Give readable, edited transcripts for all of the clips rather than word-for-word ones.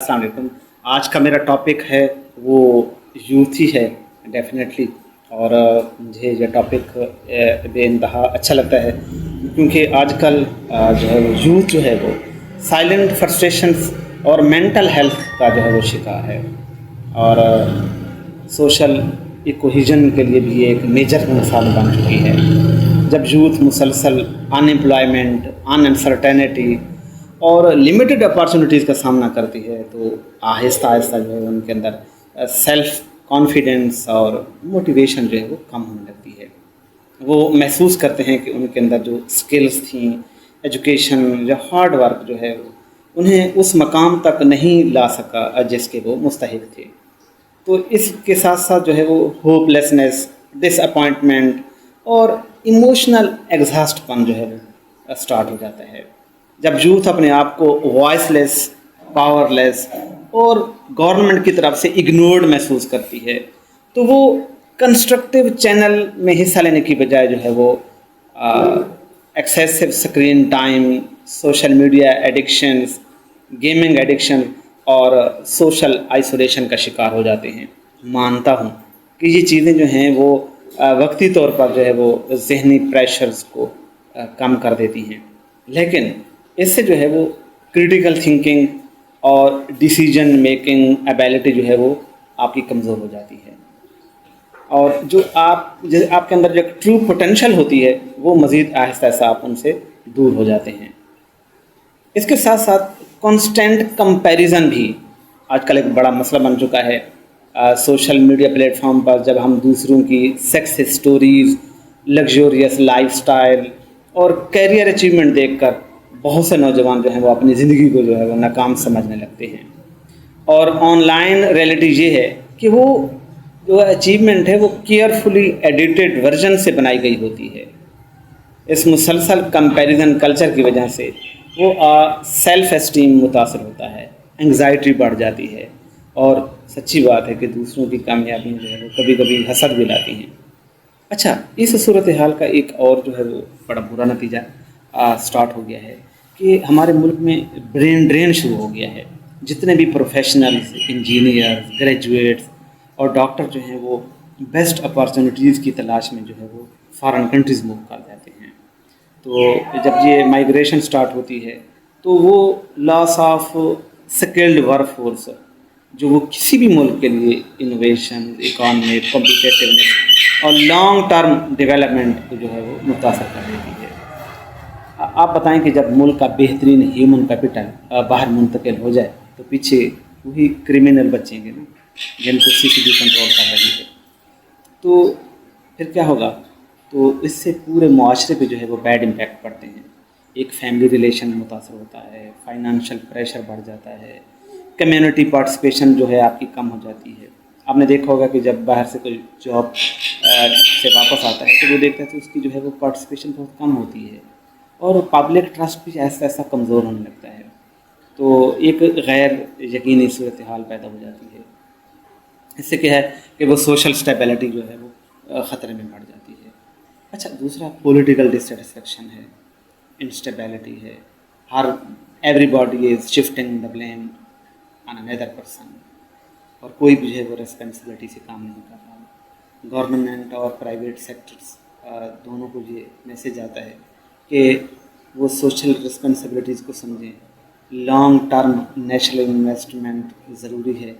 السلام علیکم. آج کا میرا ٹاپک ہے وہ یوتھ ہی ہے ڈیفینیٹلی. اور مجھے یہ ٹاپک بے انتہا اچھا لگتا ہے کیونکہ آج کل جو ہے وہ یوتھ جو ہے وہ سائلنٹ فرسٹریشنس اور مینٹل ہیلتھ کا جو ہے وہ شکار ہے. اور سوشل ایکوہیژن کے لیے بھی ایک میجر مثال بن چکی ہے. جب یوتھ مسلسل انمپلائمنٹ، انسرٹینٹی اور لمیٹڈ اپارچونیٹیز کا سامنا کرتی ہے تو آہستہ آہستہ جو ہے ان کے اندر سیلف کانفیڈنس اور موٹیویشن جو ہے وہ کم ہونے لگتی ہے. وہ محسوس کرتے ہیں کہ ان کے اندر جو اسکلز تھیں، ایجوکیشن یا ہارڈ ورک جو ہے انہیں اس مقام تک نہیں لا سکا جس کے وہ مستحق تھے. تو اس کے ساتھ ساتھ جو ہے وہ ہوپ لیسنس، ڈس اپوائنٹمنٹ اور ایموشنل ایگزاسٹ پن جو ہے وہ اسٹارٹ ہو جاتا ہے. جب یوتھ اپنے آپ کو وائس لیس، پاور لیس اور گورنمنٹ کی طرف سے اگنورڈ محسوس کرتی ہے تو وہ کنسٹرکٹیو چینل میں حصہ لینے کی بجائے جو ہے وہ excessive screen time, social media addictions, gaming addiction اور سوشل آئسولیشن کا شکار ہو جاتے ہیں. مانتا ہوں کہ یہ چیزیں جو ہیں وہ وقتی طور پر جو ہے وہ ذہنی پریشرز کو کم کر دیتی ہیں، لیکن اس سے جو ہے وہ کریٹیکل تھنکنگ اور ڈیسیجن میکنگ ایبیلٹی جو ہے وہ آپ کی کمزور ہو جاتی ہے. اور جو آپ کے اندر جو ٹرو پوٹینشیل ہوتی ہے وہ مزید آہستہ آہستہ آپ ان سے دور ہو جاتے ہیں. اس کے ساتھ ساتھ کانسٹینٹ کمپیریزن بھی آج کل ایک بڑا مسئلہ بن چکا ہے. سوشل میڈیا پلیٹ فارم پر جب ہم دوسروں کی سکسیس اسٹوریز، لگژوریس لائف سٹائل اور کیریئر اچیومنٹ دیکھ کر بہت سے نوجوان جو ہیں وہ اپنی زندگی کو جو ہے وہ ناکام سمجھنے لگتے ہیں. اور آن لائن ریئلٹی یہ ہے کہ وہ جو اچیومنٹ ہے وہ کیئرفلی ایڈیٹڈ ورژن سے بنائی گئی ہوتی ہے. اس مسلسل کمپیریزن کلچر کی وجہ سے وہ سیلف اسٹیم متاثر ہوتا ہے، انگزائٹی بڑھ جاتی ہے اور سچی بات ہے کہ دوسروں کی کامیابیاں جو ہے وہ کبھی کبھی حسد بھی لاتی ہیں. اچھا، اس صورتحال کا ایک اور جو ہے وہ بڑا برا نتیجہ سٹارٹ ہو گیا ہے کہ ہمارے ملک میں برین ڈرین شروع ہو گیا ہے. جتنے بھی پروفیشنلز، انجینئر، گریجویٹس اور ڈاکٹر جو ہیں وہ بیسٹ اپارچونیٹیز کی تلاش میں جو ہے وہ فارن کنٹریز موو کر جاتے ہیں. تو جب یہ مائیگریشن سٹارٹ ہوتی ہے تو وہ لاس آف سکلڈ ورک فورس جو وہ کسی بھی ملک کے لیے انوویشن، اکانومک کمپیٹیٹیونیس اور لانگ ٹرم ڈیولپمنٹ کو جو ہے وہ متاثر کر دیتی ہے. آپ بتائیں کہ جب ملک کا بہترین ہیومن کیپٹل باہر منتقل ہو جائے تو پیچھے وہی کرمنل بچیں گے نا جن کو CCTV کنٹرول کر رہی ہے. تو پھر کیا ہوگا؟ تو اس سے پورے معاشرے پہ جو ہے وہ بیڈ امپیکٹ پڑتے ہیں. ایک فیملی ریلیشن متاثر ہوتا ہے، فائنانشیل پریشر بڑھ جاتا ہے، کمیونٹی پارٹیسپیشن جو ہے آپ کی کم ہو جاتی ہے. آپ نے دیکھا ہوگا کہ جب باہر سے کوئی جاب سے واپس آتا ہے تو وہ دیکھتا ہے کہ اس کی جو ہے وہ پارٹیسپیشن بہت کم ہوتی ہے اور پبلک ٹرسٹ بھی ایسا ایسا کمزور ہونے لگتا ہے. تو ایک غیر یقینی صورتحال پیدا ہو جاتی ہے. اس سے کیا ہے کہ وہ سوشل اسٹیبلٹی جو ہے وہ خطرے میں پڑ جاتی ہے. اچھا، دوسرا پولیٹیکل ڈسسیٹسفیکشن ہے، انسٹیبلٹی ہے. ہر everybody is shifting the blame on another person اور کوئی بھی جو ہے وہ ریسپانسبلٹی سے کام نہیں کر رہا. گورنمنٹ اور پرائیویٹ سیکٹرس دونوں کو یہ میسیج آتا ہے کہ وہ سوشل رسپانسبلٹیز کو سمجھیں. لانگ ٹرم نیشنل انویسٹمنٹ ضروری ہے.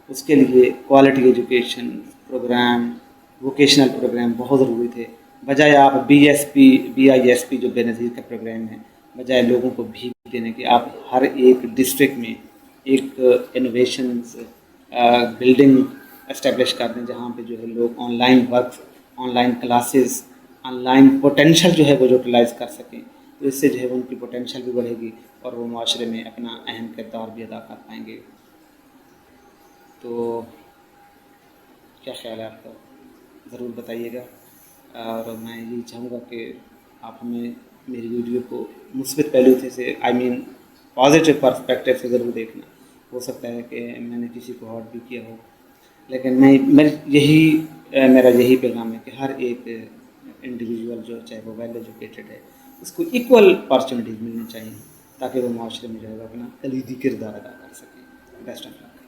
اس کے لیے quality education program, vocational program بہت ضروری تھے. بجائے آپ BISP جو بے نظیر کا پروگرام ہے، بجائے لوگوں کو بھیک دینے کے آپ ہر ایک ڈسٹرکٹ میں ایک انوویشنز بلڈنگ اسٹیبلش کر دیں جہاں پہ جو ہے لوگ on line work, on line classes, on line potential جو ہے وہ یوٹیلائز کر سکیں. تو اس سے جو ہے ان کی پوٹینشیل بھی بڑھے گی اور وہ معاشرے میں اپنا اہم کردار بھی ادا کر پائیں گے. تو کیا خیال ہے آپ کا؟ ضرور بتائیے گا. اور میں یہی چاہوں گا کہ آپ ہمیں میری ویڈیو کو مثبت پہلو سے پازیٹیو پرسپیکٹیو سے ضرور دیکھنا. ہو سکتا ہے کہ میں نے کسی کو ہارٹ بھی کیا ہو، لیکن میرا یہی پیغام ہے کہ ہر ایک انڈیویژول جو چاہے وہ ویل ایجوکیٹڈ ہے اس کو ایکول اپارچونیٹیز ملنی چاہیے تاکہ وہ معاشرے میں جو ہے وہ اپنا کلیدی کردار ادا کر سکیں. Best of look.